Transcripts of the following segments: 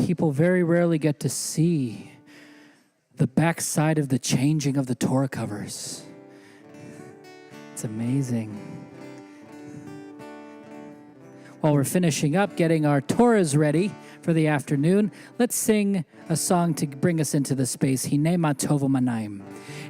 people very rarely get to see the backside of the changing of the Torah covers. It's amazing. While we're finishing up, getting our Torahs ready for the afternoon, let's sing a song to bring us into the space. Hine ma tovu manayim.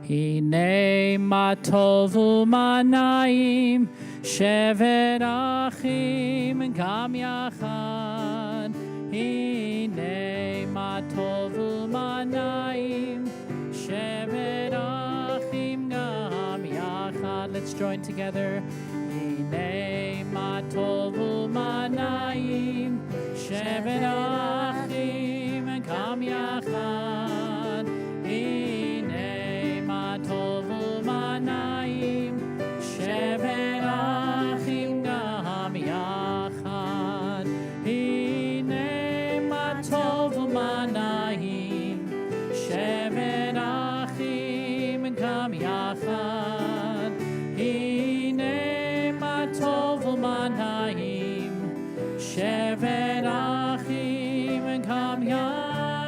Hine ma tovu manayim, shevet achim gam yachad. Hine ma tovu manayim, shevet achim gam yachad. Let's join together. Hine ma tovu manayim, shevet achim gam yachad. Hine ma tovu manayim, shevet achim gam yachad. Hine ma tovu manayim, shevet achim gam yachad. Hine ma tovu manayim, shevet achim gam yachad.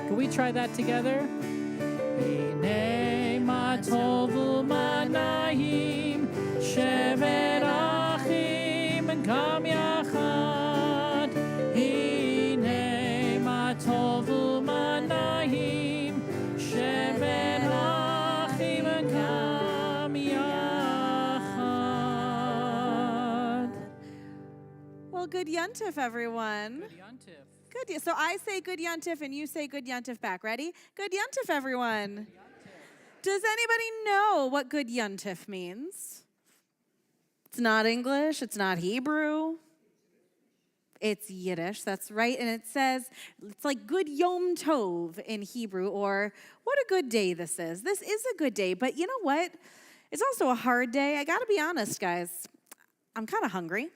Can we try that together? Hine ma tovu manayim, shevet achim gam yachad. Hine ma tovu manayim, shevet achim gam yachad. Well, good Yontif, everyone. Good Yontif. Good. So I say good Yontif and you say good Yontif back. Ready? Good Yontif, everyone. Does anybody know what good Yontif means? It's not English. It's not Hebrew. It's Yiddish. That's right. And it says, it's like good Yom Tov in Hebrew, or what a good day this is. This is a good day, but you know what? It's also a hard day. I got to be honest, guys. I'm kind of hungry.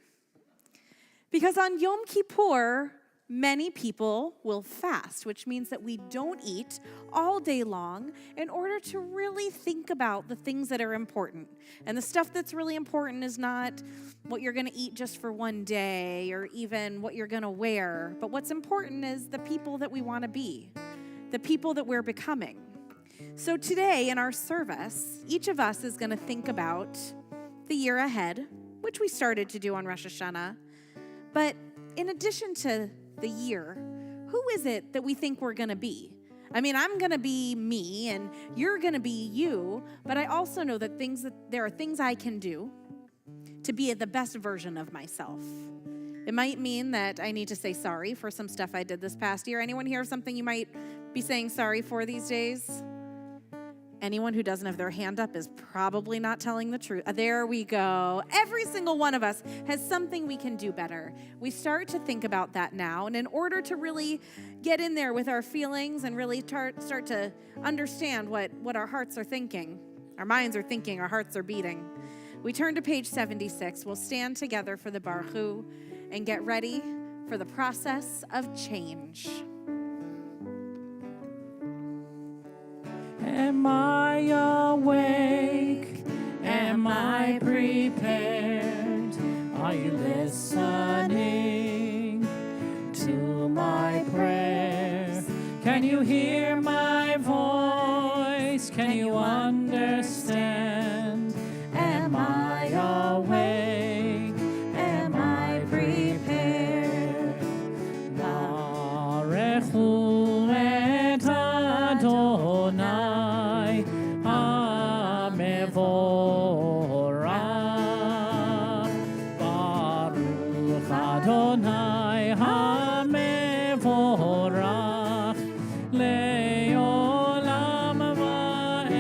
Because on Yom Kippur, many people will fast, which means that we don't eat all day long in order to really think about the things that are important. And the stuff that's really important is not what you're going to eat just for one day or even what you're going to wear, but what's important is the people that we want to be, the people that we're becoming. So today in our service, each of us is going to think about the year ahead, which we started to do on Rosh Hashanah. But in addition to the year, who is it that we think we're going to be? I mean, I'm going to be me and you're going to be you, but I also know that there are things I can do to be the best version of myself. It might mean that I need to say sorry for some stuff I did this past year. Anyone here have something you might be saying sorry for these days? Anyone who doesn't have their hand up is probably not telling the truth. There we go. Every single one of us has something we can do better. We start to think about that now. And in order to really get in there with our feelings and really start to understand what our hearts are thinking, our minds are thinking, our hearts are beating, we turn to page 76. We'll stand together for the Baruch Hu and get ready for the process of change. Am I awake? Am I prepared? Are you listening to my prayer? Can you hear my voice? Can you understand? Am I awake? Am I prepared? Barechu et Adonai. Adonai ha-mevorach le'olam va'ed,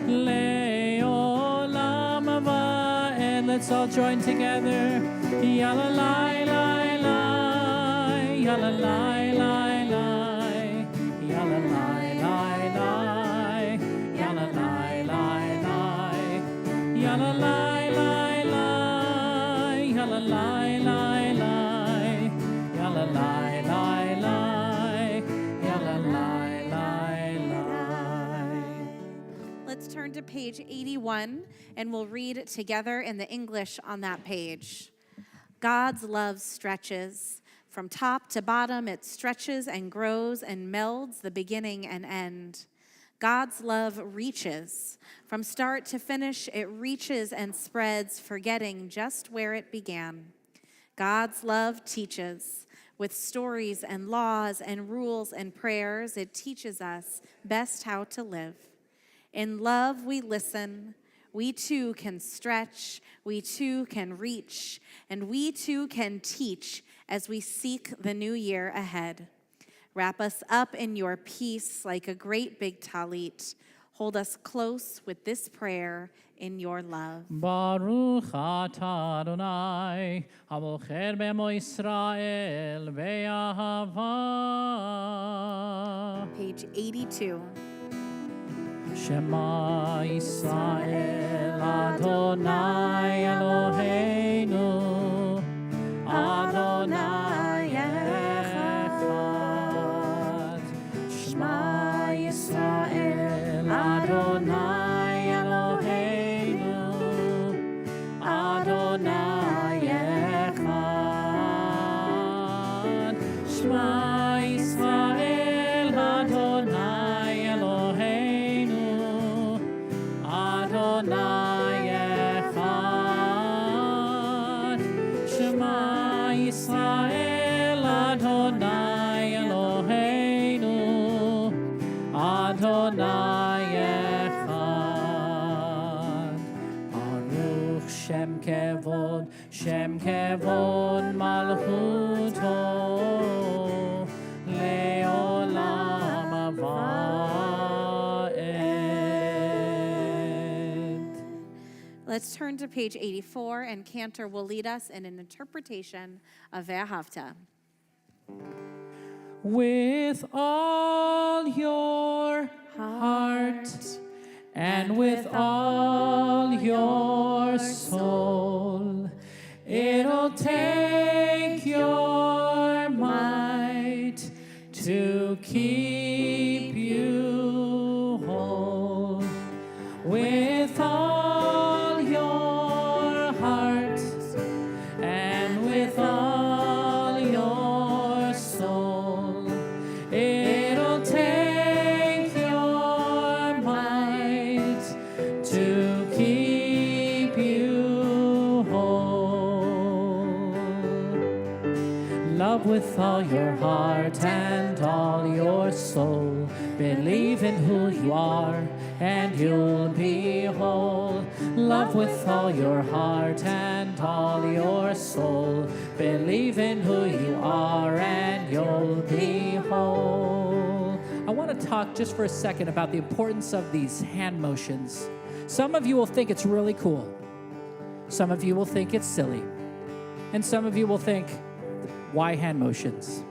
le'olam va'ed. Let's all join together. Yalla lai lai lai, yalla lai lai lai, yalla lai lai lai, yalla lai lai lai, yalla lai lai. Yalla lai lai lai, yalla lai lai lai, yalla lai lai lai. Let's turn to page 81 and we'll read it together in the English on that page. God's love stretches. From top to bottom, it stretches and grows and melds the beginning and end. God's love reaches. From start to finish, it reaches and spreads, forgetting just where it began. God's love teaches. With stories and laws and rules and prayers, it teaches us best how to live. In love, we listen. We too can stretch. We too can reach. And we too can teach as we seek the new year ahead. Wrap us up in your peace like a great big talit. Hold us close with this prayer in your love. Baruch atah Adonai, hamocher b'mo Yisrael ve'ahava. Page 82. Shema Yisrael Adonai Eloheinu, Adonai echad. Shema Yisrael Adonai Eloheinu, Adonai echad. Shema Yisrael Adonai Eloheinu, Adonai echad. Shema Yisrael Adonai Eloheinu, Adonai echad. Baruch Shem kevod malchuto leolam avad. Let's turn to page 84, and Cantor will lead us in an interpretation of Ve'ahavta. With all your heart and with all your soul, it'll take your might to keep you whole. With all your heart and with all your soul, it'll take your might to keep you whole. Love with all your heart and all your soul. Believe in who you are and you'll be whole. Love with all your heart and all your soul. Believe in who you are and you'll be whole. I want to talk just for a second about the importance of these hand motions. Some of you will think it's really cool. Some of you will think it's silly. And some of you will think, why hand motions?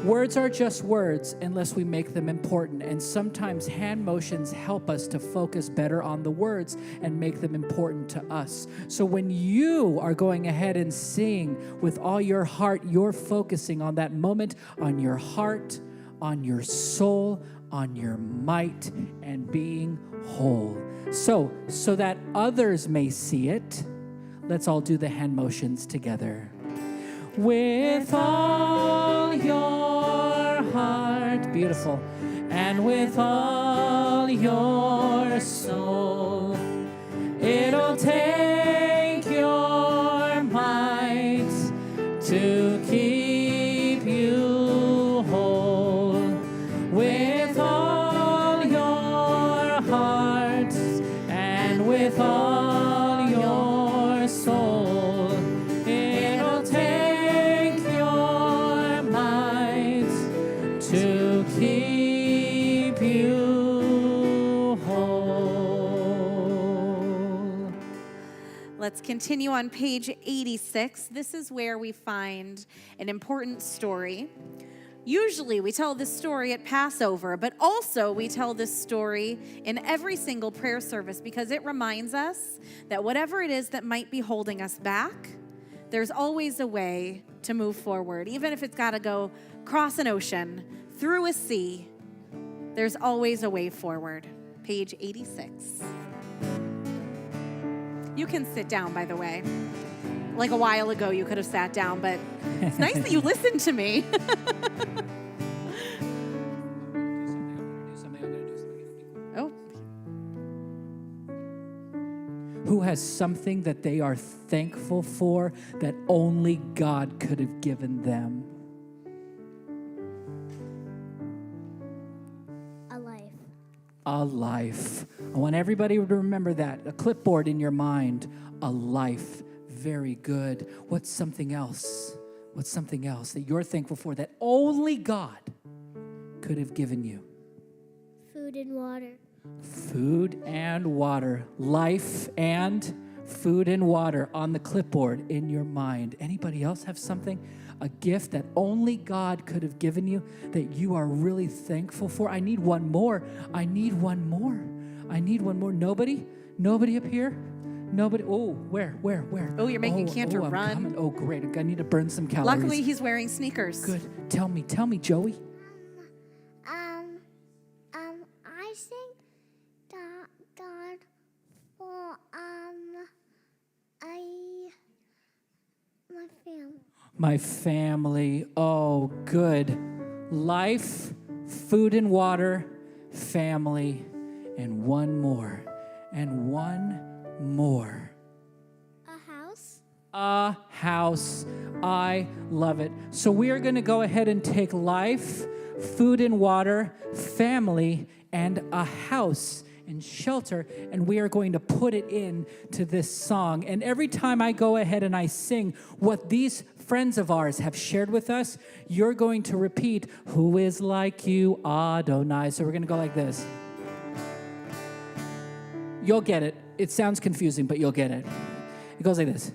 Words are just words unless we make them important, and sometimes hand motions help us to focus better on the words and make them important to us. So when you are going ahead and sing with all your heart, you're focusing on that moment, on your heart, on your soul, on your might, and being whole. So that others may see it, let's all do the hand motions together. With all your heart, beautiful, and with all your soul, it'll take your might to keep you whole. With all your heart and with all your soul, it'll take your might to keep you whole. Let's continue on page 86. This is where we find an important story. Usually we tell this story at Passover, but also we tell this story in every single prayer service because it reminds us that whatever it is that might be holding us back, there's always a way to move forward. Even if it's got to go cross an ocean, through a sea, there's always a way forward. Page 86. You can sit down, by the way. Like a while ago, you could have sat down, but it's nice that you listened to me. Oh. Who has something that they are thankful for that only God could have given them? A life. I want everybody to remember that. A clipboard in your mind. A life. Very good. What's something else? What's something else that you're thankful for that only God could have given you? Food and water. Food and water. Life and food and water on the clipboard in your mind. Anybody else have something? A gift that only God could have given you that you are really thankful for? I need one more. I need one more. I need one more. Nobody? Nobody up here? Nobody? Oh, where? Oh, you're making Cantor I'm run. coming. Oh, great. I need to burn some calories. Luckily, he's wearing sneakers. Good. Tell me, Joey. I think that God for my family. My family. Oh, good. Life, food and water, family, and one more. And one more. A house. A house. I love it. So we are going to go ahead and take life, food and water, family, and a house and shelter, and we are going to put it in to this song. And every time I go ahead and I sing what these friends of ours have shared with us, you're going to repeat, "Who is like you, Adonai?" So we're going to go like this. You'll get it. It sounds confusing, but you'll get it. It goes like this.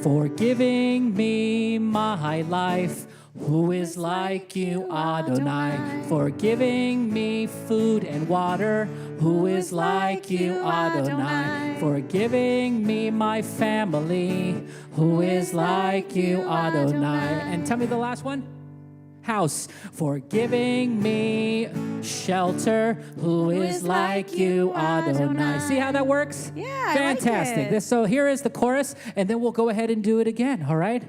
For giving me my life, who is like you, Adonai? For giving me food and water, who is like you, Adonai? For giving me my family, who is like you, Adonai? And tell me the last one. House. For giving me shelter, who is like you, Adonai? See how that works? Yeah, Fantastic. I like it. So here is the chorus, and then we'll go ahead and do it again, all right?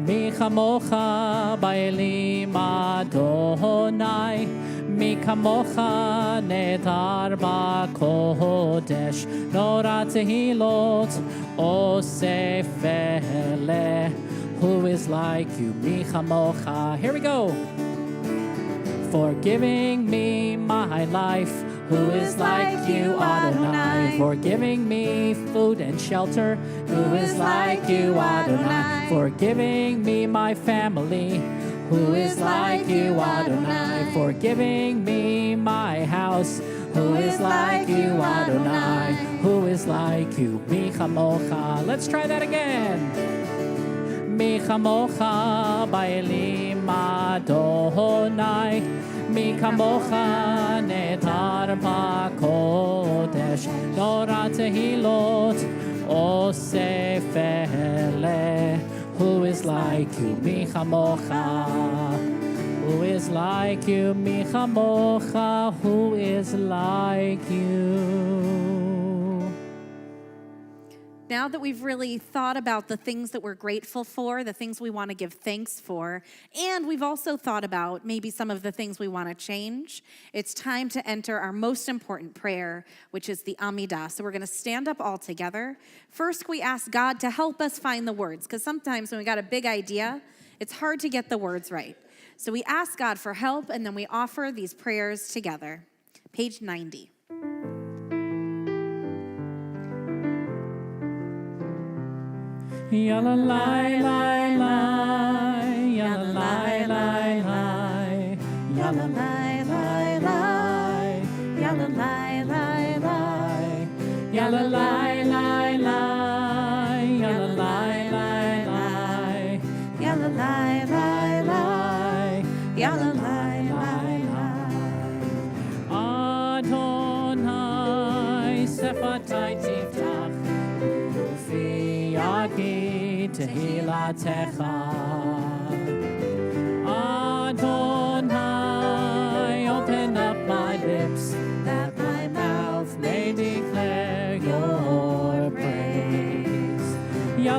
Mi chamocha ba'elim Adonai, mi kamocha nedar ba'kodesh, nora tehilot osef ele. Who is like you, mi chamocha? Here we go. For giving me my life, who is like you, Adonai? For giving me food and shelter, who is like you, Adonai? For giving me my family, who is like you, Adonai? For giving me my house, who is like you, Adonai? Who is like you, mi chamocha? Let's try that again. Mi chamocha ba'elim Adonai, mi kamocha nedar ba'kodesh, nora tehilot osef ele. Who is like you, mi chamocha? Who is like you, mi chamocha? Who is like you? Now that we've really thought about the things that we're grateful for, the things we want to give thanks for, and we've also thought about maybe some of the things we want to change, it's time to enter our most important prayer, which is the Amidah. So we're going to stand up all together. First, we ask God to help us find the words, because sometimes when we got a big idea, it's hard to get the words right. So we ask God for help, and then we offer these prayers together. Page 90. Ya la lai lai lai, ya la lai lai lai, ya la lai lai lai, ya la lai lai lai, ya la lai lai lai, ya la lai lai lai, ya la lai lai lai, ya la lai lai lai. Adonai sefatai tiftach, ufi yagi tehilatecha. Adonai, open up my lips, that my mouth may declare your praise.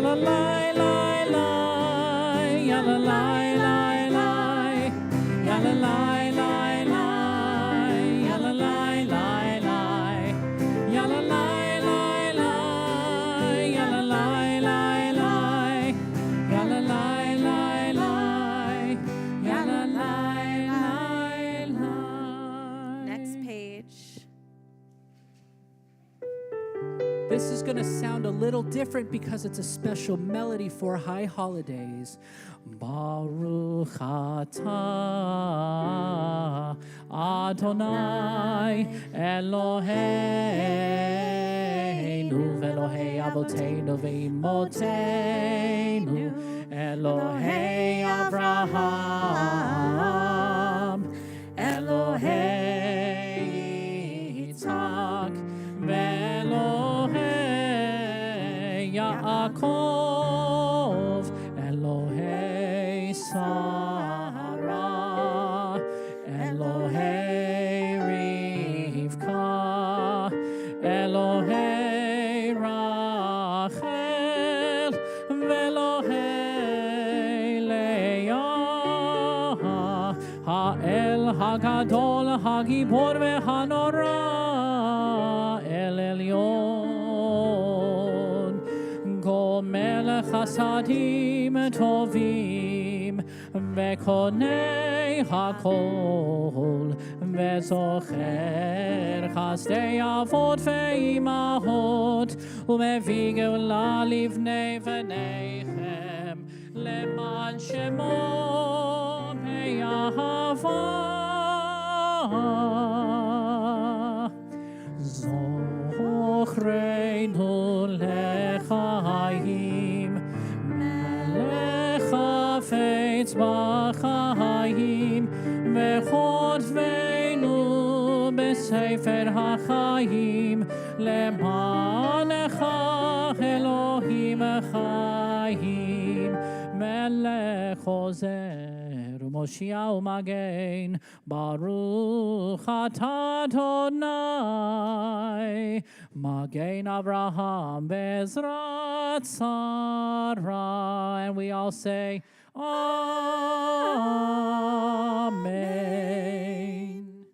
la lai lai lai, ya la lai lai lai, ya la lai lai lai, ya la lai lai lai, ya la lai lai lai, ya la lai lai lai, ya la lai lai lai, ya la lai lai lai. Next page. This is going to sound a little different because it's a special melody for high holidays. Baruch atah Adonai Eloheinu Elohei Avoteinu ve'imotenu Elohei Avraham Elohei Yitzhak Elohei Yaakov Elohei Sarah Elohei Rivka Elohei Rachel Elohei Leah Ha'el Hagadol Hagibor ve'hanora El Elyon Gomel Chasadim Tovim Vekonei Hakol Vezocher Chasdei Avot Ve'imahot Umevi Geula Livnei V'neichem Leman Shemo Be'ahava Zochreinu lechaim Melech hafetz b'chaim V'chotvenu b'sefer hachayim Le'manecha Elohim chayim Melech ozer Moshia u'magen Baruch atah Adonai Magen Avraham Bezrat Sarah. And we all say, Amen.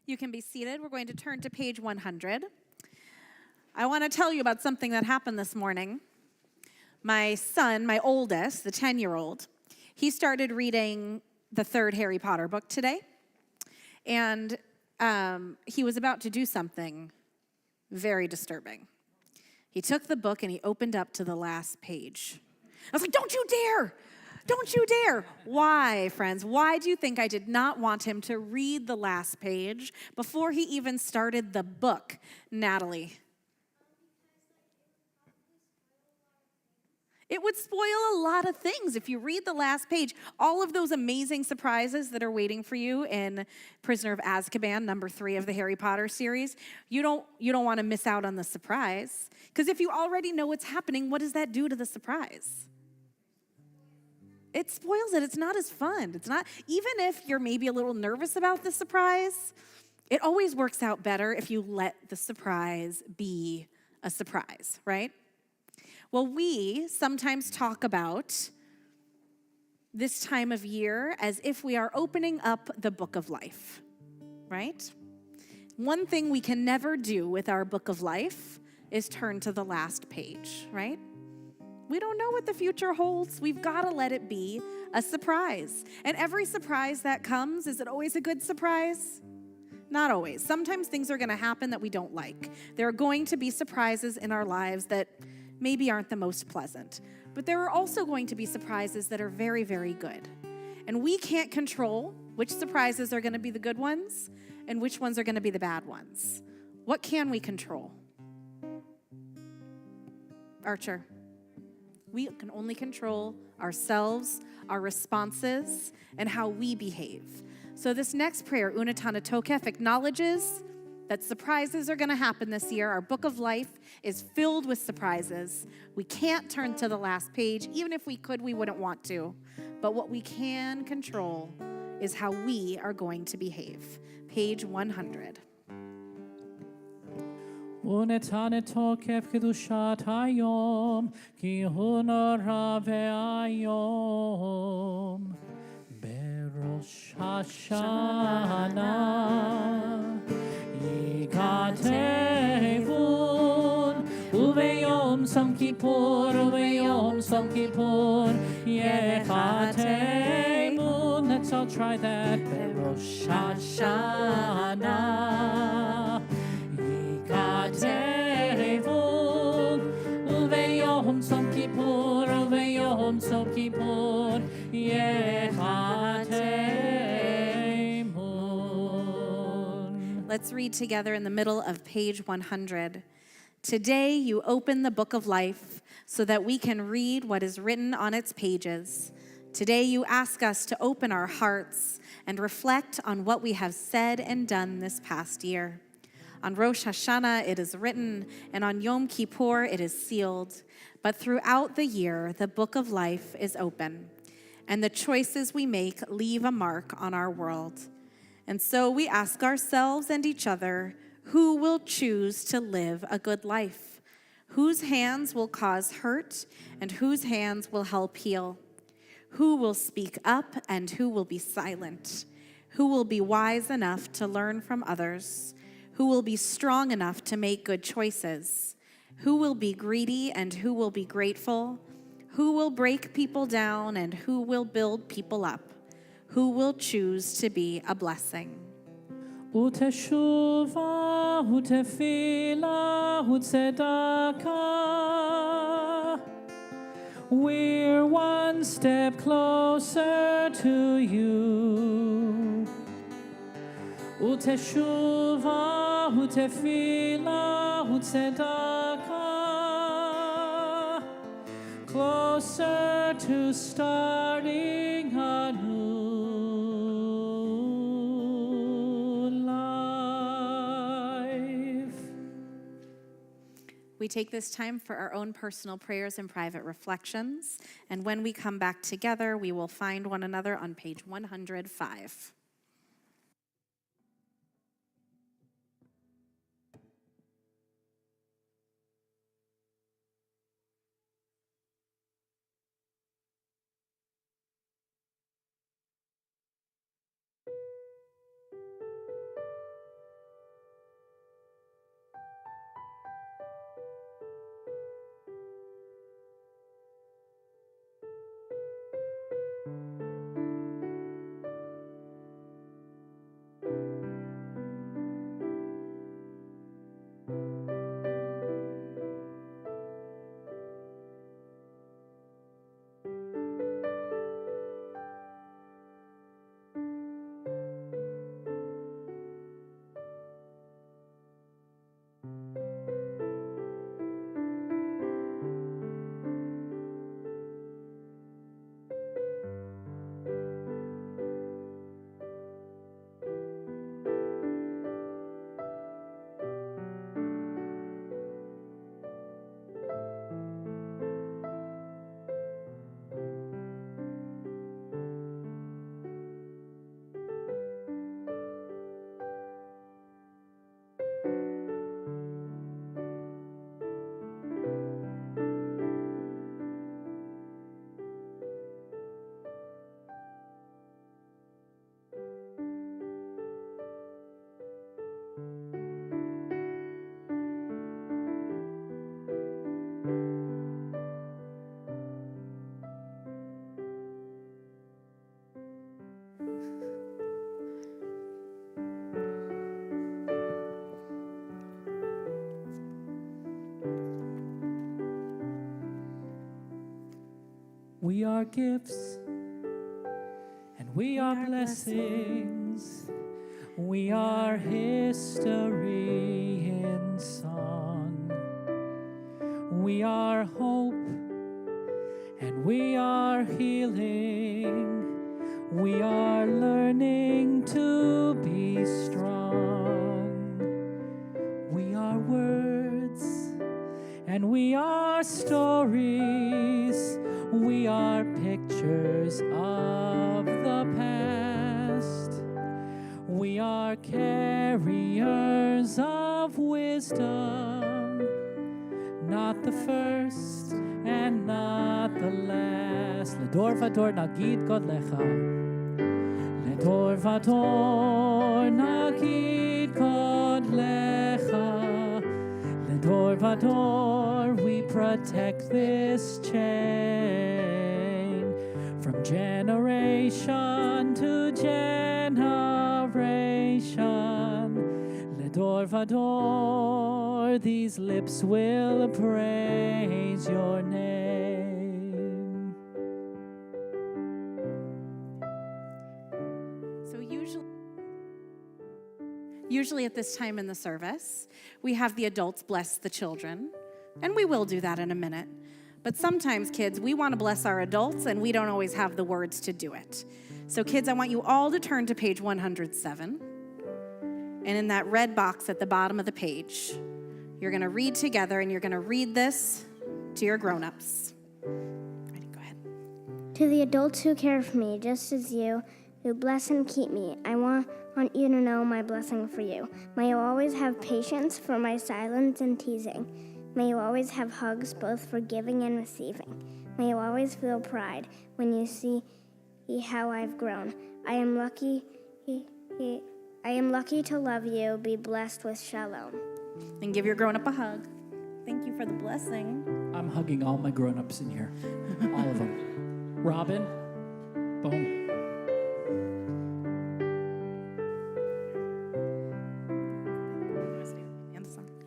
You can be seated. We're going to turn to page 100. I want to tell you about something that happened this morning. My son, my oldest, the 10-year-old, he started reading the third Harry Potter book today. And he was about to do something very disturbing. He took the book and he opened up to the last page. I was like, don't you dare! Don't you dare! Why, friends? Why do you think I did not want him to read the last page before he even started the book, Natalie? It would spoil a lot of things if you read the last page. All of those amazing surprises that are waiting for you in Prisoner of Azkaban, number 3 of the Harry Potter series. You don't want to miss out on the surprise. Because if you already know what's happening, what does that do to the surprise? It spoils it. It's not as fun. It's not, even if you're maybe a little nervous about the surprise, it always works out better if you let the surprise be a surprise, right? Well, we sometimes talk about this time of year as if we are opening up the book of life, right? One thing we can never do with our book of life is turn to the last page, right? We don't know what the future holds. We've got to let it be a surprise. And every surprise that comes, is it always a good surprise? Not always. Sometimes things are going to happen that we don't like. There are going to be surprises in our lives that maybe aren't the most pleasant. But there are also going to be surprises that are very, very good. And we can't control which surprises are going to be the good ones and which ones are going to be the bad ones. What can we control? Archer. We can only control ourselves, our responses, and how we behave. So this next prayer, Unatana Tokef, acknowledges that surprises are going to happen this year. Our book of life is filled with surprises. We can't turn to the last page. Even if we could, we wouldn't want to. But what we can control is how we are going to behave. Page 100. ונתן תוקף קדושת היום, כי הוא נורא ואיום. בראש השנה ייכתבון, וביום צום כיפור, וביום צום כיפור ייכתבון. Let's all try that. בראש השנה ייכתבון, וביום צום כיפור, וביום צום כיפור ייכתבון. Let's read together in the middle of page 100. Today you open the book of life so that we can read what is written on its pages. Today you ask us to open our hearts and reflect on what we have said and done this past year. On Rosh Hashanah it is written, and on Yom Kippur it is sealed. But throughout the year the book of life is open, and the choices we make leave a mark on our world. And so we ask ourselves and each other, who will choose to live a good life? Whose hands will cause hurt and whose hands will help heal? Who will speak up and who will be silent? Who will be wise enough to learn from others? Who will be strong enough to make good choices? Who will be greedy and who will be grateful? Who will break people down and who will build people up? Who will choose to be a blessing? ותשובה ותפילה וצדקה. We're one step closer to you. ותשובה ותפילה וצדקה. Closer to starting a new life. We take this time for our own personal prayers and private reflections, and when we come back together, we will find one another on page 105. We are gifts and we are blessings. We are history in song. We are hope and we are healing. We are learning to be strong. We are words and we are stories. We are pictures of the past. We are carriers of wisdom. not the first and not the last. Ledor vador nagid godlecha. Ledor vador nagid godlecha. Ledor vador we protect this chain from generation to generation. Ledor vador these lips will praise your name. So usually at this time in the service, we have the adults bless the children, and we will do that in a minute. But sometimes, kids, we want to bless our adults, and we don't always have the words to do it. So kids, I want you all to turn to page 107. And in that red box at the bottom of the page, you're going to read together, and you're going to read this to your grown-ups. Ready, go ahead. To the adults who care for me, just as you, who bless and keep me, I want you to know my blessing for you. May you always have patience for my silence and teasing. May you always have hugs, both for giving and receiving. May you always feel pride when you see how I've grown. I am lucky to love you. Be blessed with shalom. And give your grown-up a hug. Thank you for the blessing. I'm hugging all my grown-ups in here. All of them. Robin, boom.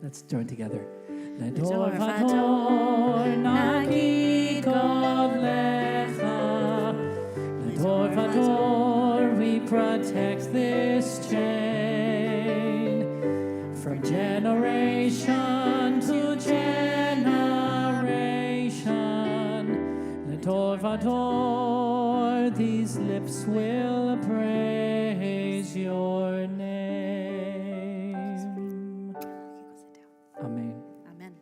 Let's join together. Ledor vador nagid godlecha. Ledor vador we protect this chain from generation to generation. Ledor vador these lips will praise your name. Amen. Amen.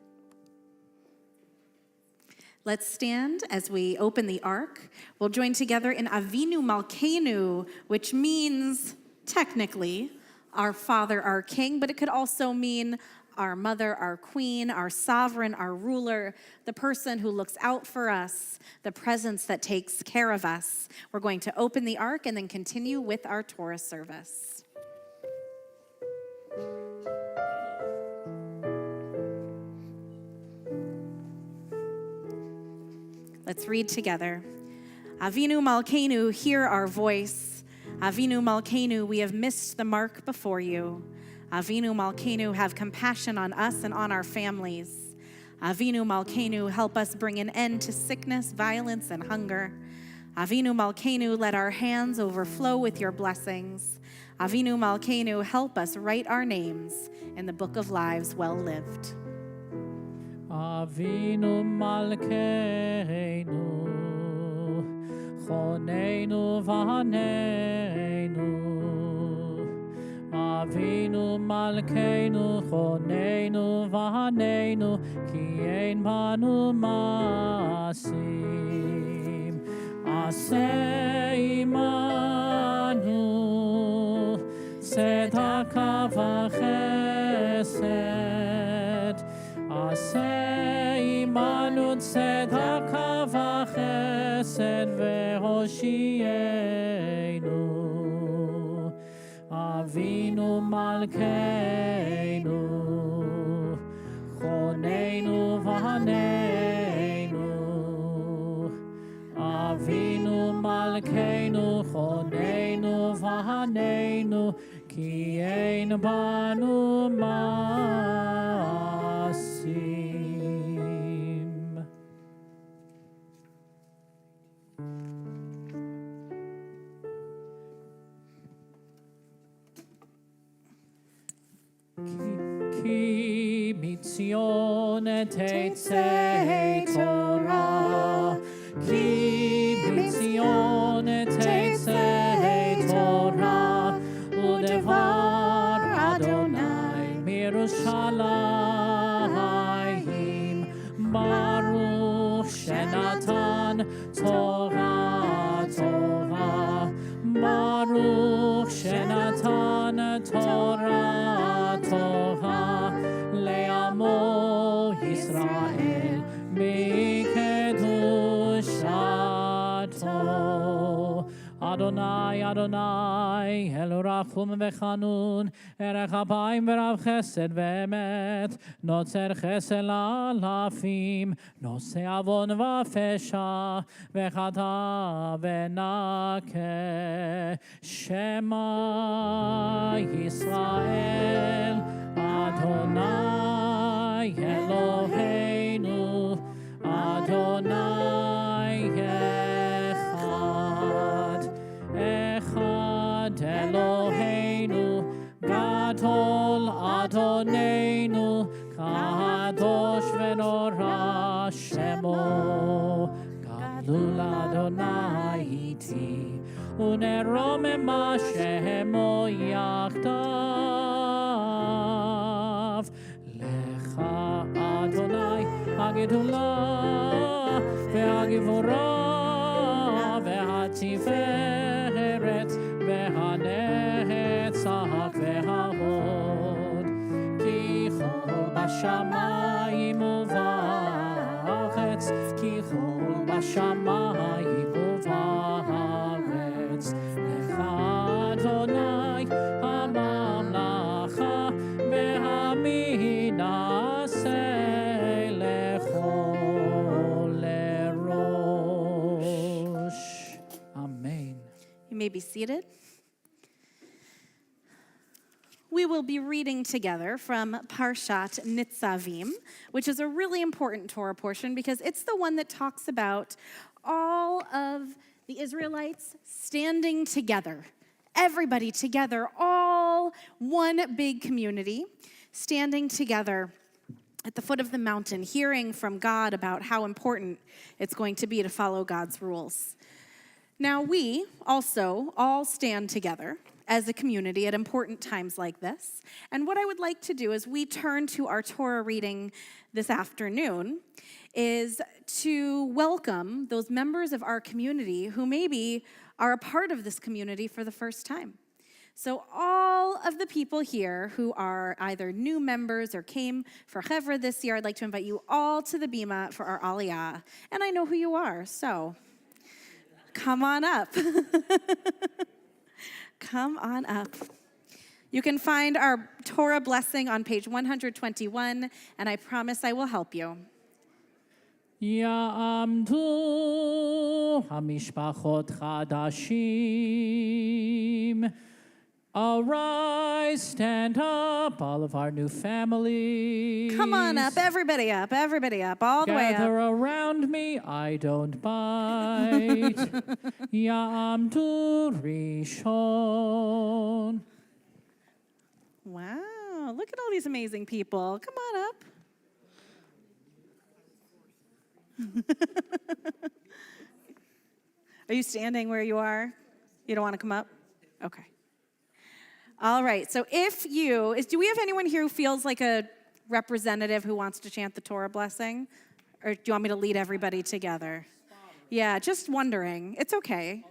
Let's stand as we open the ark. We'll join together in Avinu Malkeinu, which means, technically, our Father, our King, but it could also mean our Mother, our Queen, our Sovereign, our Ruler, the person who looks out for us, the presence that takes care of us. We're going to open the ark and then continue with our Torah service. Let's read together. Avinu Malkeinu, hear our voice. Avinu Malkeinu, we have missed the mark before you. Avinu Malkeinu, have compassion on us and on our families. Avinu Malkeinu, help us bring an end to sickness, violence, and hunger. Avinu Malkeinu, let our hands overflow with your blessings. Avinu Malkeinu, help us write our names in the book of lives well lived. Avinu Malkeinu, Choneinu Vahaneinu. Avinu Malkeinu, Choneinu Vahaneinu, Ki ein banu masim. Aseh imanu, tzedakah v'chesed. Aseh imanu tzedakah v'chesed v'hoshienu. Avinu Malkeinu, Choneinu Vahaneinu. Avinu Malkeinu, Choneinu Vahaneinu, Ki ein banu masim. Ki mitzion tetzei Torah, Ki mitzion tetzei Torah, udevar Adonai mirushalayim, Baruch shenatan Torah Torah, Baruch shenatan Torah Torah, le'amo Yisrael. Adonai, Adonai, Elo rachum v'chanun, erech apayim v'rav chesed v'emet, notzer chesed la'alafim, nose avon v'fesha, v'chata v'nake, Shema Yisrael, Adonai Eloheinu, Adonai Echad, Echad Eloheinu, Gadol Adonenu, Kadosh v'nora Shemo, Gadol Adonai iti, Uneromema Shemo yachdav, Lecha Adonai Hagedula, Ve'hagivora, Ve'hatiferet, Ve'hanetzach, Ve'hahod, Ki chol b'shamayim u'va'aretz, Ki chol b'shamayim u'va'aretz, Lecha Adonai hamamlacha, Ve'haminaseh lechol lerosh. Amen. You may be seated. We will be reading together from Parshat Nitzavim, which is a really important Torah portion because it's the one that talks about all of the Israelites standing together. Everybody together, all one big community, standing together at the foot of the mountain, hearing from God about how important it's going to be to follow God's rules. Now, we also all stand together as a community at important times like this. And what I would like to do as we turn to our Torah reading this afternoon is to welcome those members of our community who maybe are a part of this community for the first time. So all of the people here who are either new members or came for Chevra this year, I'd like to invite you all to the Bima for our Aliyah. And I know who you are, so come on up. Come on up. You can find our Torah blessing on page 121, and I promise I will help you. Ya'amdu hamishpachot chadashim. Arise, stand up, all of our new families. Come on up, everybody up, all the way up. Gather around me, I don't bite. Ya'amdu rishon. Wow, look at all these amazing people. Come on up. Are you standing where you are? You don't want to come up? Okay. All right, so do we have anyone here who feels like a representative who wants to chant the Torah blessing? Or do you want me to lead everybody together? Yeah, just wondering. It's okay.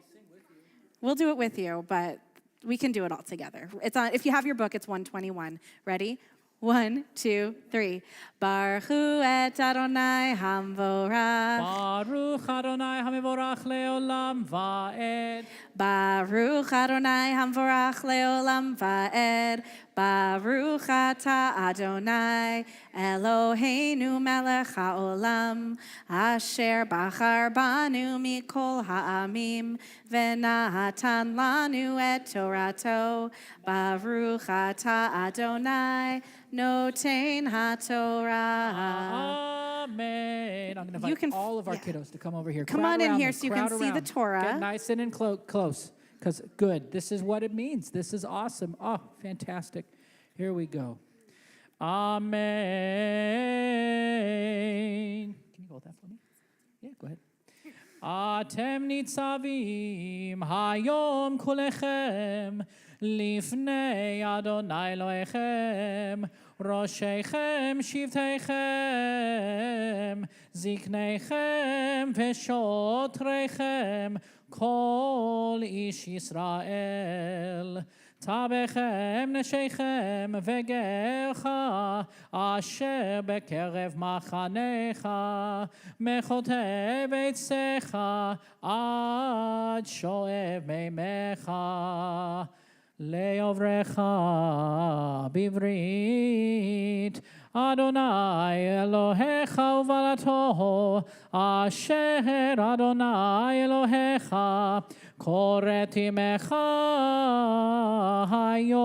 We'll do it with you, but we can do it all together. If you have your book, it's 121. Ready? 1, 2, 3. Baruch hu et Adonai hamvorach. Baruch Adonai hamivorach leolam va'ed. Baruch Adonai hamvorach leolam va'ed. Baruch ata Adonai Eloheinu melech haolam asher bachar banu mikol ha'amim v'natan lanu et torato. Baruch ata Adonai noten haTorah. Amen. I'm going to invite all of our kiddos to come over here. Come Crowd on in around here me. so you Crowd can see the around. Torah. Get nice and close. Because good. This is what it means. This is awesome. Oh, fantastic. Here we go. Amen. Can you hold that for me? Yeah, go ahead. Atem nitzavim hayom kulechem lifnei Adonai Elohechem roshechem shivteichem zikneichem veshotrechem kol ish Yisrael תבכם נשיכם וגרך אשר בקרב מחניך מחוטב עצך עד שואב מימיך לעוברך בברית אדוני אלוהיך ובלתו אשר אדוני אלוהיך קוראת עמך היום.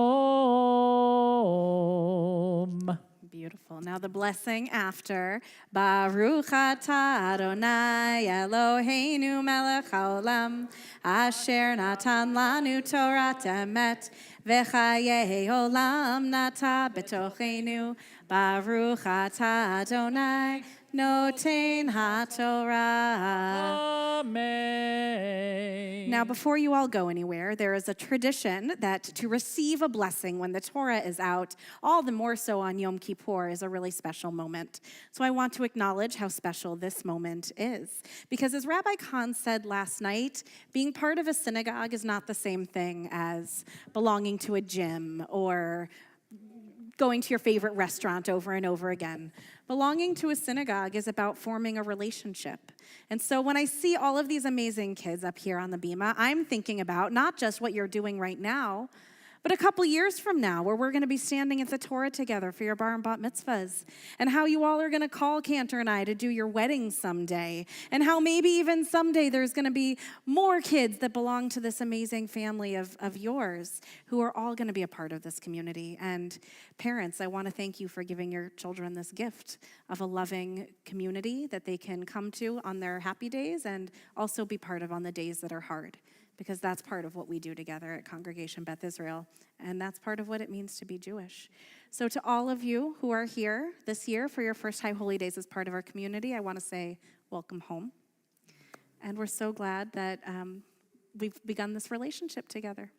Beautiful. Now the blessing after. Baruch atah Adonai Eloheinu melech haolam asher natan lanu Torat emet v'chayei olam nata betochenu. Baruch atah Adonai noten haTorah. Amen. Now, before you all go anywhere, there is a tradition that to receive a blessing when the Torah is out, all the more so on Yom Kippur, is a really special moment. So I want to acknowledge how special this moment is. Because as Rabbi Khan said last night, being part of a synagogue is not the same thing as belonging to a gym or going to your favorite restaurant over and over again. Belonging to a synagogue is about forming a relationship. And so when I see all of these amazing kids up here on the bima, I'm thinking about not just what you're doing right now, but a couple years from now where we're going to be standing at the Torah together for your bar and bat mitzvahs, and how you all are going to call Cantor and I to do your wedding someday, and how maybe even someday there's going to be more kids that belong to this amazing family of yours who are all going to be a part of this community. And parents, I want to thank you for giving your children this gift of a loving community that they can come to on their happy days and also be part of on the days that are hard. Because that's part of what we do together at Congregation Beth Israel, and that's part of what it means to be Jewish. So to all of you who are here this year for your first High Holy Days as part of our community, I want to say welcome home. And we're so glad that we've begun this relationship together.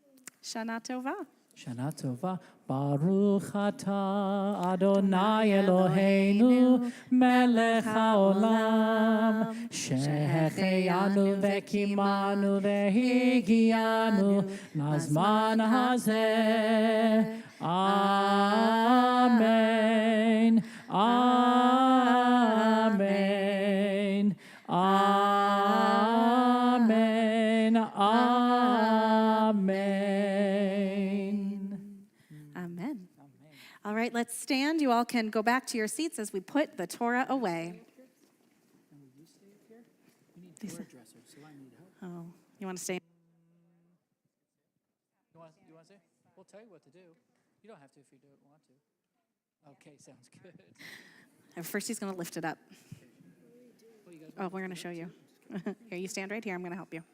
Shana Tova. Shana Tova, Baruch atah Adonai Eloheinu melech haolam שהחיינו וקימנו והגיענו לזמן הזה. אמן, אמן, אמן, אמן. All right, let's stand. You all can go back to your seats as we put the Torah away. Oh, you want to stay? You want to say? We'll tell you what to do. You don't have to if you don't want to. Okay, sounds good. First, he's going to lift it up. Oh, we're going to show you. Here, you stand right here. I'm going to help you.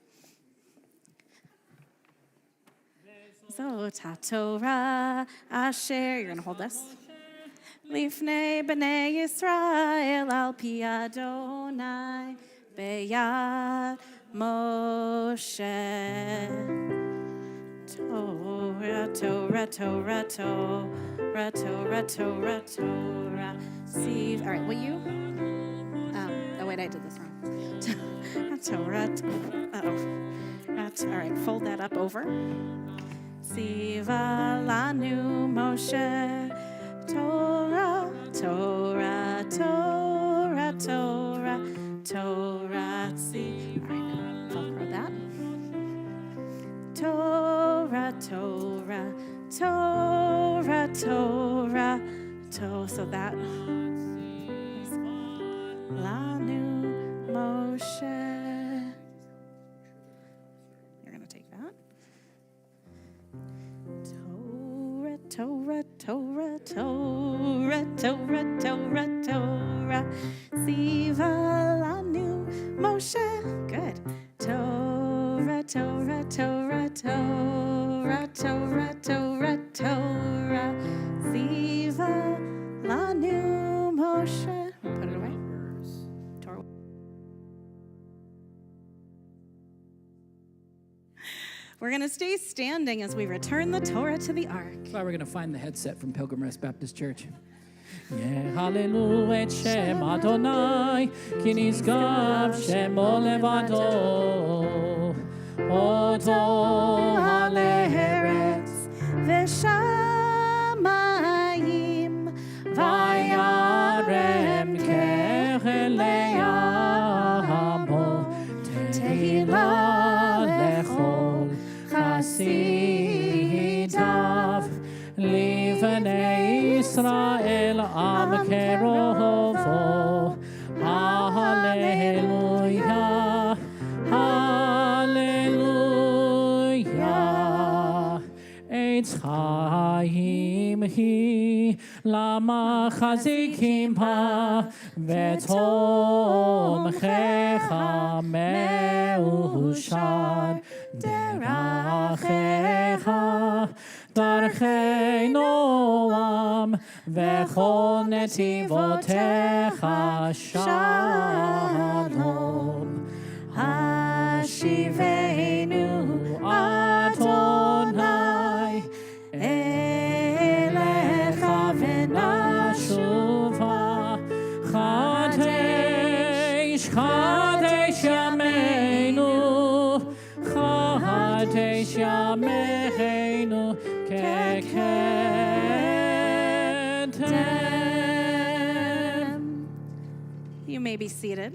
Zot HaTorah Asher, you're going to hold this. Lifnei b'nei Yisrael al pi Adonai beyad Moshe. Torah, Torah, Torah, Torah, Torah, Torah, Torah. See, all right, will you? Oh, wait, I did this wrong. Torah, uh-oh. All right, fold that up over. Siva lanu Moshe, Torah, Torah, Torah, Torah, Torah. See, all right, follow that. Torah, Torah, Torah, Torah, Torah. So that is lanu Moshe. You're gonna take that. Torah, Torah, Torah, Torah, Torah, Torah. Siva lanu Moshe. Good. Torah, Torah, Torah, Torah, Torah, Torah, Torah. Siva lanu Moshe. Put it away. Torah. We're going to stay standing as we return the Torah to the ark. That's why we're going to find the headset from Pilgrim Rest Baptist Church. יהללו את שם אדוני, כי נשגב שמו לבדו. אותו על הארץ, ושמיים וירם ככלי עמו, תהילה לכל חסידיו, לבני ישראל עם קרובו. הללויה, הללויה. עץ חיים היא, למה חזיקים בה, ותומכך מאושר. דרכך דרכי נועם, וכל נתיבותיך שלום. השיבנו אדוני אליך ונשובה. חדש חדש ימינו, חדש ימינו כקדם. You may be seated.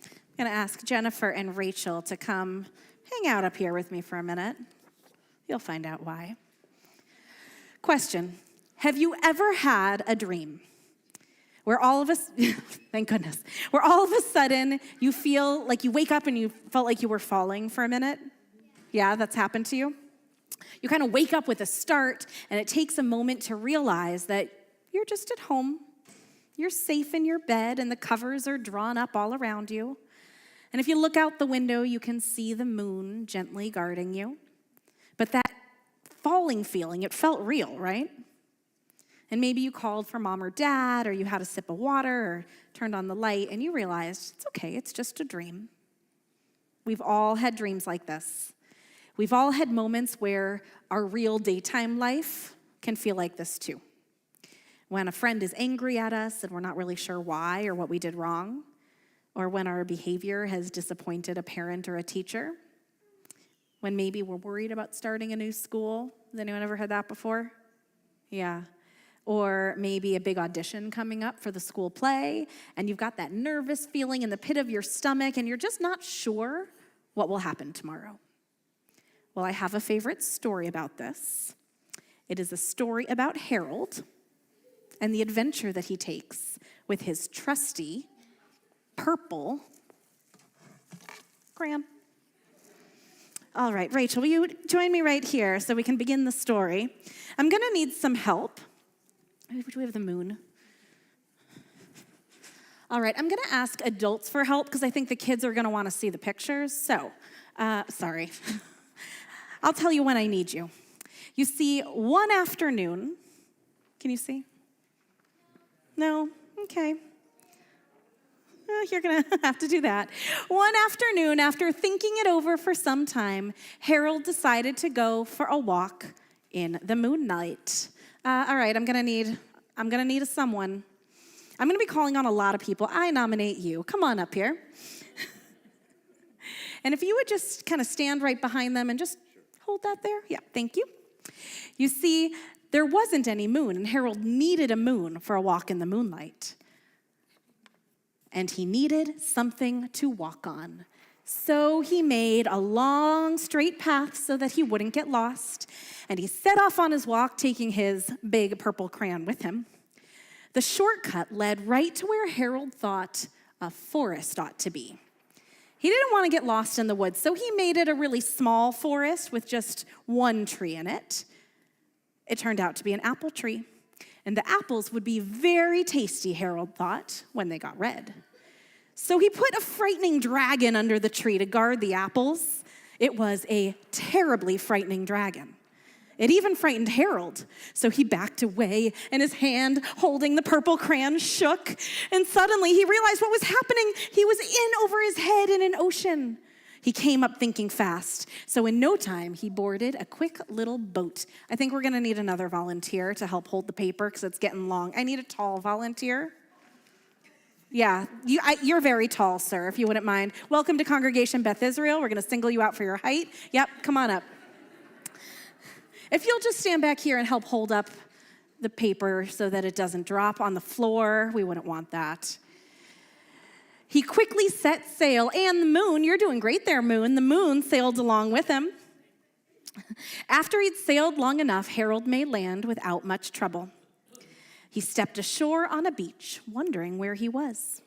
I'm going to ask Jennifer and Rachel to come hang out up here with me for a minute. You'll find out why. Question: have you ever had a dream where all of us, thank goodness, where all of a sudden you feel like you wake up and you felt like you were falling for a minute? Yeah, that's happened to you? You kind of wake up with a start, and it takes a moment to realize that you're just at home. You're safe in your bed, and the covers are drawn up all around you. And if you look out the window, you can see the moon gently guarding you. But that falling feeling, it felt real, right? And maybe you called for mom or dad, or you had a sip of water, or turned on the light, and you realized, it's okay, it's just a dream. We've all had dreams like this. We've all had moments where our real daytime life can feel like this too. When a friend is angry at us and we're not really sure why or what we did wrong, or when our behavior has disappointed a parent or a teacher, when maybe we're worried about starting a new school. Has anyone ever had that before? Yeah. Or maybe a big audition coming up for the school play, and you've got that nervous feeling in the pit of your stomach, and you're just not sure what will happen tomorrow. Well, I have a favorite story about this. It is a story about Harold and the adventure that he takes with his trusty purple crayon. All right, Rachel, will you join me right here so we can begin the story? I'm going to need some help. Do we have the moon? All right, I'm going to ask adults for help because I think the kids are going to want to see the pictures. So, sorry. I'll tell you when I need you. You see, one afternoon, can you see? No? Okay. You're going to have to do that. One afternoon, after thinking it over for some time, Harold decided to go for a walk in the moonlight. All right, I'm gonna need someone. I'm gonna be calling on a lot of people. I nominate you. Come on up here. And if you would just kind of stand right behind them and just hold that there. Yeah, thank you. You see, there wasn't any moon, and Harold needed a moon for a walk in the moonlight. And he needed something to walk on. So he made a long, straight path so that he wouldn't get lost. And he set off on his walk, taking his big purple crayon with him. The shortcut led right to where Harold thought a forest ought to be. He didn't want to get lost in the woods, so he made it a really small forest with just one tree in it. It turned out to be an apple tree. And the apples would be very tasty, Harold thought, when they got red. So he put a frightening dragon under the tree to guard the apples. It was a terribly frightening dragon. It even frightened Harold. So he backed away, and his hand holding the purple crayon shook. And suddenly he realized what was happening. He was in over his head in an ocean. He came up thinking fast. So in no time, he boarded a quick little boat. I think we're going to need another volunteer to help hold the paper because it's getting long. I need a tall volunteer. Yeah, you're very tall, sir, if you wouldn't mind. Welcome to Congregation Beth Israel. We're going to single you out for your height. Yep, come on up. If you'll just stand back here and help hold up the paper so that it doesn't drop on the floor, we wouldn't want that. He quickly set sail, and the moon, you're doing great there, moon, the moon sailed along with him. After he'd sailed long enough, Harold made land without much trouble. He stepped ashore on a beach, wondering where he was.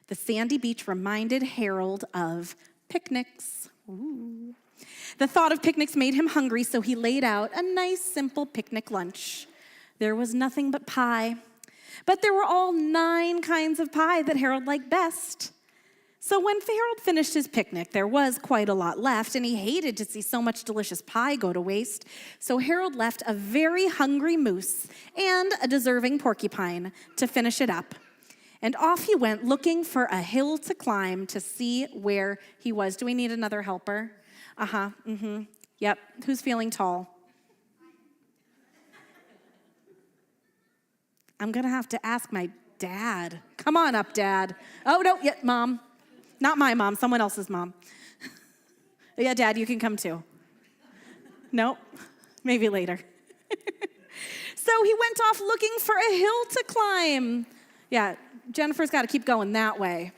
The sandy beach reminded Harold of picnics. Ooh. The thought of picnics made him hungry, so he laid out a nice, simple picnic lunch. There was nothing but pie, but there were all 9 kinds of pie that Harold liked best. So when Harold finished his picnic, there was quite a lot left, and he hated to see so much delicious pie go to waste. So Harold left a very hungry moose and a deserving porcupine to finish it up. And off he went, looking for a hill to climb to see where he was. Do we need another helper? Yep. Who's feeling tall? I'm going to have to ask my dad. Come on up, Dad. Oh, no, yeah, Mom. Not my mom, someone else's mom. Yeah, Dad, you can come too. Nope, maybe later. So he went off looking for a hill to climb. Yeah, Jennifer's got to keep going that way.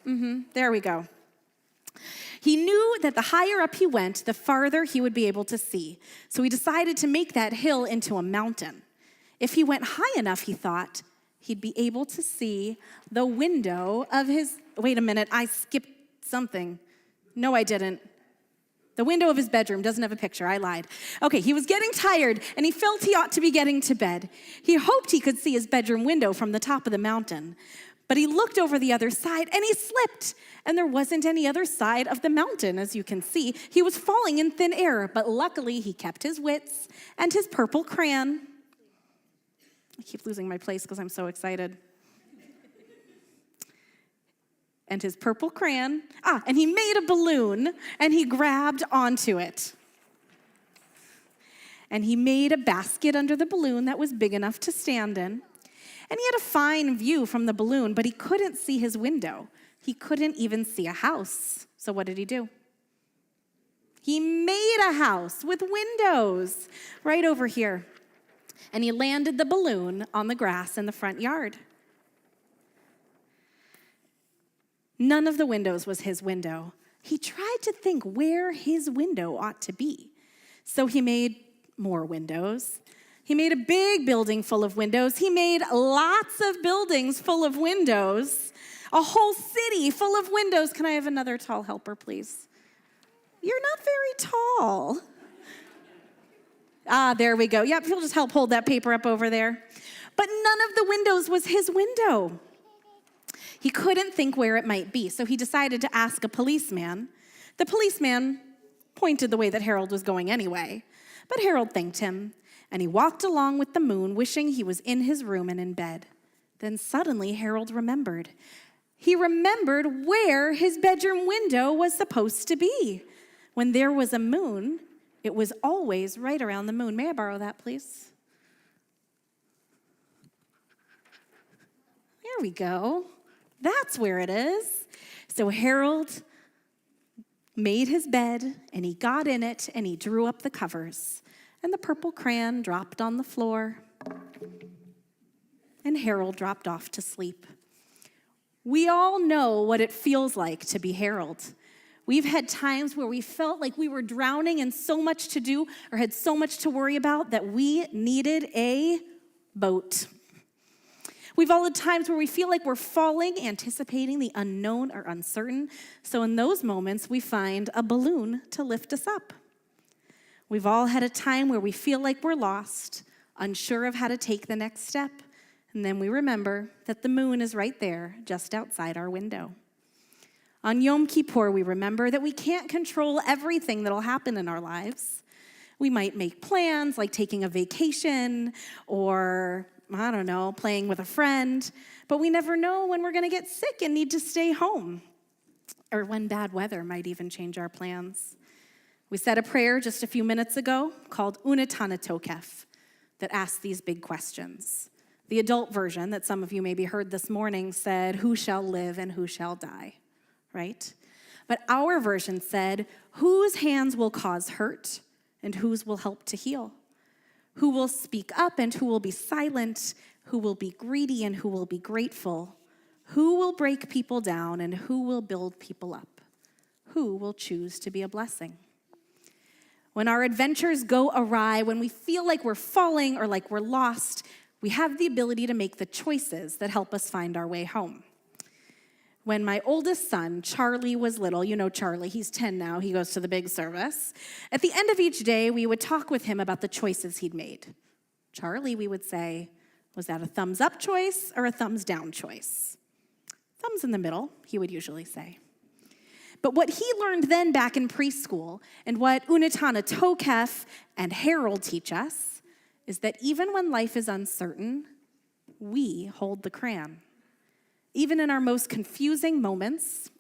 There we go. He knew that the higher up he went, the farther he would be able to see. So he decided to make that hill into a mountain. If he went high enough, he thought, he'd be able to see the window of his, wait a minute, I skipped something. No, I didn't. The window of his bedroom doesn't have a picture, I lied. Okay, he was getting tired and he felt he ought to be getting to bed. He hoped he could see his bedroom window from the top of the mountain. But he looked over the other side and he slipped. And there wasn't any other side of the mountain, as you can see. He was falling in thin air, but luckily he kept his wits and his purple crayon. I keep losing my place because I'm so excited. And his purple crayon. And he made a balloon and he grabbed onto it. And he made a basket under the balloon that was big enough to stand in. And he had a fine view from the balloon, but he couldn't see his window. He couldn't even see a house. So what did he do? He made a house with windows right over here. And he landed the balloon on the grass in the front yard. None of the windows was his window. He tried to think where his window ought to be. So he made more windows. He made a big building full of windows. He made lots of buildings full of windows. A whole city full of windows. Can I have another tall helper, please? You're not very tall. There we go. Yep, he'll just help hold that paper up over there. But none of the windows was his window. He couldn't think where it might be, so he decided to ask a policeman. The policeman pointed the way that Harold was going anyway, but Harold thanked him, and he walked along with the moon, wishing he was in his room and in bed. Then suddenly Harold remembered. He remembered where his bedroom window was supposed to be. When there was a moon, it was always right around the moon. May I borrow that, please? There we go. That's where it is. So Harold made his bed, and he got in it, and he drew up the covers. And the purple crayon dropped on the floor, and Harold dropped off to sleep. We all know what it feels like to be Harold. We've had times where we felt like we were drowning in so much to do or had so much to worry about that we needed a boat. We've all had times where we feel like we're falling, anticipating the unknown or uncertain. So in those moments, we find a balloon to lift us up. We've all had a time where we feel like we're lost, unsure of how to take the next step. And then we remember that the moon is right there, just outside our window. On Yom Kippur, we remember that we can't control everything that'll happen in our lives. We might make plans like taking a vacation or, I don't know, playing with a friend, but we never know when we're going to get sick and need to stay home, or when bad weather might even change our plans. We said a prayer just a few minutes ago called Unatana Tokef that asks these big questions. The adult version that some of you maybe heard this morning said, who shall live and who shall die, right? But our version said, whose hands will cause hurt and whose will help to heal? Who will speak up and who will be silent? Who will be greedy and who will be grateful? Who will break people down and who will build people up? Who will choose to be a blessing? When our adventures go awry, when we feel like we're falling or like we're lost, we have the ability to make the choices that help us find our way home. When my oldest son, Charlie, was little, you know Charlie, he's 10 now, he goes to the big service. At the end of each day, we would talk with him about the choices he'd made. Charlie, we would say, was that a thumbs up choice or a thumbs down choice? Thumbs in the middle, he would usually say. But what he learned then back in preschool, and what Unitana Tokef and Harold teach us, is that even when life is uncertain, we hold the crayon. Even in our most confusing moments,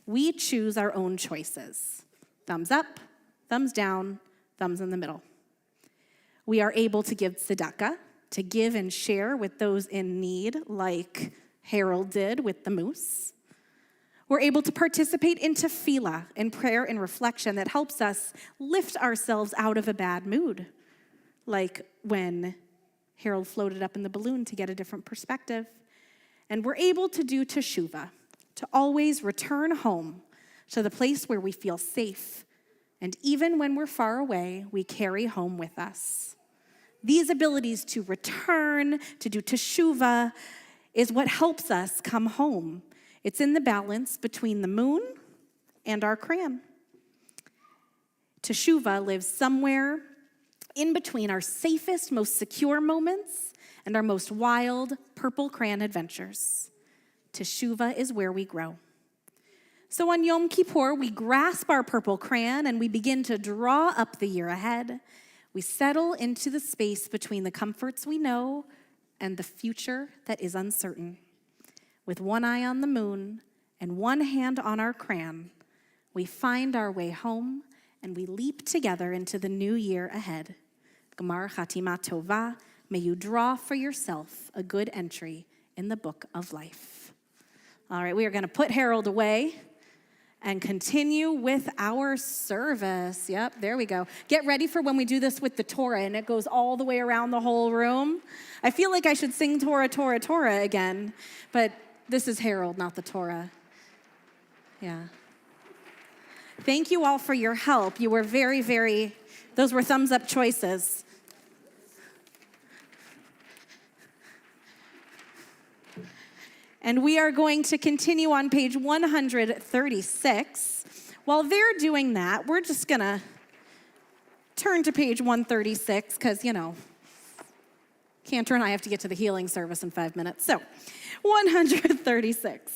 we choose our own choices. Thumbs up, thumbs down, thumbs in the middle. We are able to give tzedakah, to give and share with those in need, like Harold did with the moose. We're able to participate in tefillah, in prayer and reflection that helps us lift ourselves out of a bad mood, like when Harold floated up in the balloon to get a different perspective. And we're able to do teshuvah, to always return home to the place where we feel safe. And even when we're far away, we carry home with us. These abilities to return, to do teshuvah, is what helps us come home. It's in the balance between the moon and our crayon. Teshuvah lives somewhere in between our safest, most secure moments and our most wild purple crayon adventures. Teshuvah is where we grow. So on Yom Kippur, we grasp our purple crayon and we begin to draw up the year ahead. We settle into the space between the comforts we know and the future that is uncertain. With one eye on the moon and one hand on our crayon, we find our way home and we leap together into the new year ahead. Gmar Chatima Tova, may you draw for yourself a good entry in the book of life. All right, we are going to put Harold away and continue with our service. Yep, there we go. Get ready for when we do this with the Torah, and it goes all the way around the whole room. I feel like I should sing Torah, Torah, Torah again, but this is Harold, not the Torah. Yeah. Thank you all for your help. You were those were thumbs up choices. And we are going to continue on page 136. While they're doing that, we're just going to turn to page 136 because, Cantor and I have to get to the healing service in 5 minutes. So, 136.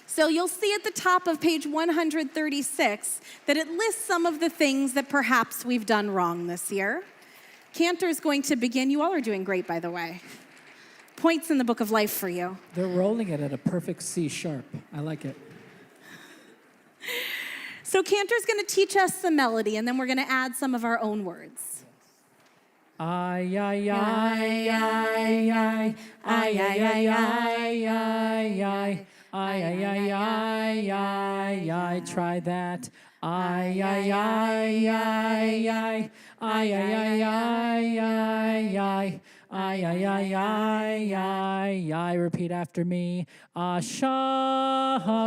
So you'll see at the top of page 136 that it lists some of the things that perhaps we've done wrong this year. Cantor's going to begin. You all are doing great, by the way. Points in the book of life for you. They're rolling it at a perfect C sharp. I like it. So Cantor's going to teach us the melody, and then we're going to add some of our own words. Ay, ay, ay, ay, ay, ay, ay, ay, ay, ay, ay, ay, ay, ay, ay, ay, try that. Ay, ay, ay, ay, ay, ay, ay, ay, ay, ay, ay, ay, ay, ay, ay, ay, ay, repeat after me. Ashamnu.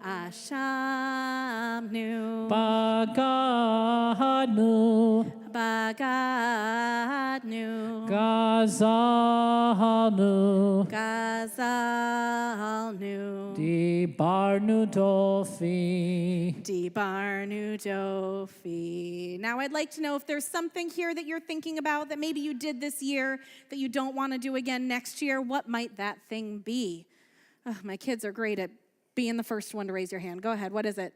Ashamnu. Bagadnu. Bagadnu. Gazalnu. Gazalnu. Dibarnu Dolfi. Dibarnu Dofi. Now I'd like to know if there's something here that you're thinking about that maybe you did this year that you don't want to do again next year. What might that thing be? Oh, my kids are great at being the first one to raise your hand. Go ahead. What is it?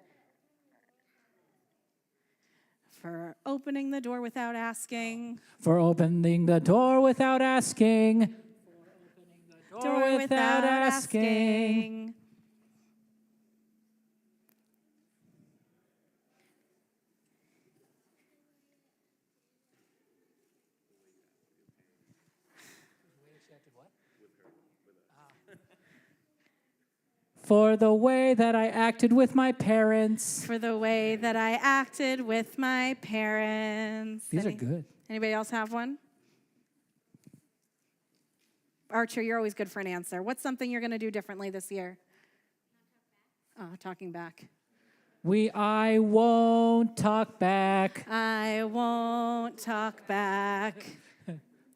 For opening the door without asking. For opening the door without asking. Door without asking. For the way that I acted with my parents. For the way that I acted with my parents. These are good. Anybody else have one? Archer, you're always good for an answer. What's something you're going to do differently this year? Oh, talking back. I won't talk back. I won't talk back.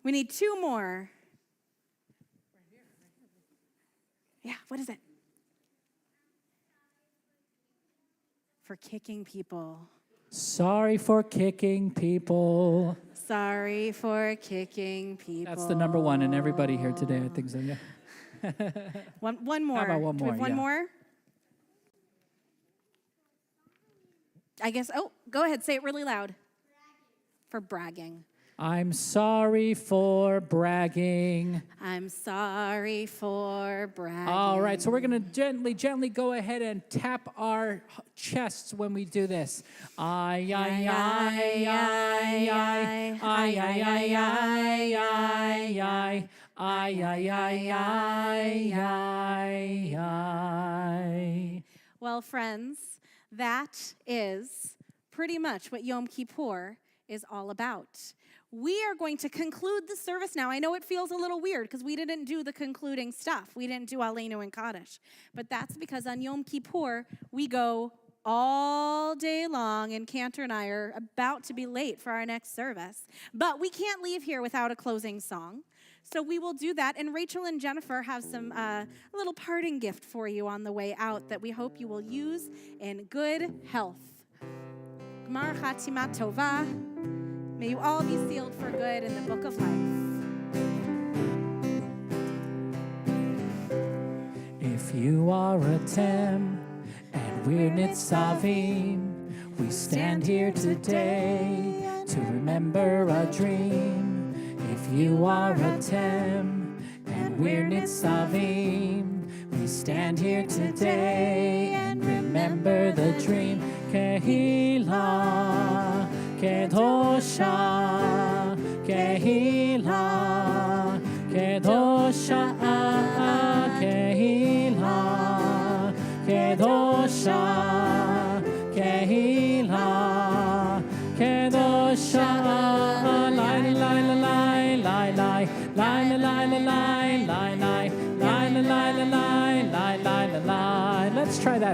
We need two more. Yeah, what is it? For kicking people. Sorry for kicking people. Sorry for kicking people. That's the number one in everybody here today, I think so, yeah. One more. How about one Do we more? have one Yeah. more? I guess, go ahead, say it really loud. For bragging. I'm sorry for bragging. I'm sorry for bragging. All right, so we're going to gently go ahead and tap our chests when we do this. Ay, ay, ay, ay, ay, ay, ay, ay, ay, ay, ay, ay, ay, ay, ay. Well, friends, that is pretty much what Yom Kippur is all about. We are going to conclude the service now. I know it feels a little weird because we didn't do the concluding stuff. We didn't do Aleinu and Kaddish. But that's because on Yom Kippur, we go all day long, and Cantor and I are about to be late for our next service. But we can't leave here without a closing song. So we will do that. And Rachel and Jennifer have some a little parting gift for you on the way out that we hope you will use in good health. Gmar Chatima Tova. May you all be sealed for good in the book of life. If you are a Tem and we're Nitzavim, we stand here today to remember a dream. If you are a Tem and we're Nitzavim, we stand here today and remember the dream. Kehilah Kedoshah, Kehilah Kedoshah, Kehilah Kedoshah, Kehilah Kedoshah. Lai lai lai lai lai lai lai lai lai lai lai lai lai lai lai lai lai lai. Let's try that.